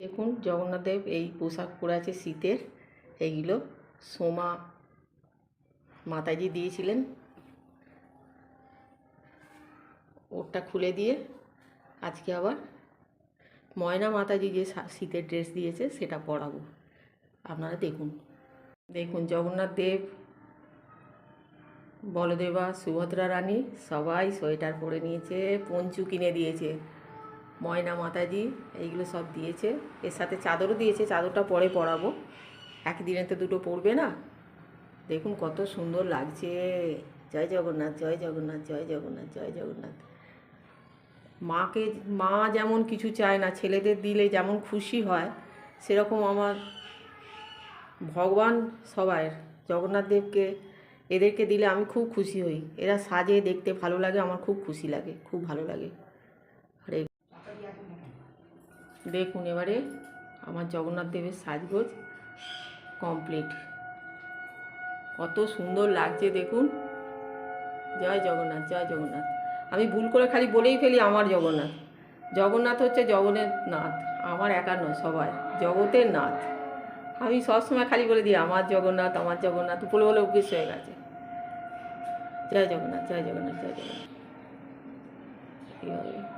দেখুন জগন্নাথ দেব এই পোশাক পরে আছে শীতের। এইগুলো সোমা মাতাজি দিয়েছিলেন। ওরটা খুলে দিয়ে আজকে আবার ময়না মাতাজি যে শীতের ড্রেস দিয়েছে সেটা পরাবো। আপনারা দেখুন। দেখুন জগন্নাথ দেব, বলদেবা, সুভদ্রা রানী সবাই সোয়েটার পরে নিয়েছে, পঞ্চু কিনে দিয়েছে। ময়না মাতাজি এইগুলো সব দিয়েছে, এর সাথে চাদরও দিয়েছে। চাদরটা পরে পরাবো, একদিনেতে দুটো পরবে না। দেখুন কত সুন্দর লাগছে। জয় জগন্নাথ, জয় জগন্নাথ, জয় জগন্নাথ, জয় জগন্নাথ। মা যেমন কিছু চায় না, ছেলেদের দিলে যেমন খুশি হয়, সেরকম আমার ভগবান সবাই জগন্নাথ দেবকে এদেরকে দিলে আমি খুব খুশি হই। এরা সাজে, দেখতে ভালো লাগে, আমার খুব খুশি লাগে, খুব ভালো লাগে। আরে দেখুন এবারে আমার জগন্নাথ দেবের সাজগোজ কমপ্লিট। কত সুন্দর লাগছে দেখুন। জয় জগন্নাথ, জয় জগন্নাথ। আমি ভুল করে খালি বলেই ফেলি আমার জগন্নাথ। জগন্নাথ হচ্ছে জগনের নাথ, আমার একার নয়, সবাই জগতের নাথ। আমি সবসময় খালি বলে দিই আমার জগন্নাথ, আমার জগন্নাথ, বলে বলে অভ্যেস হয়ে গেছে। জয় জগন্নাথ, জয় জগন্নাথ, জয় জগন্নাথ। এইভাবে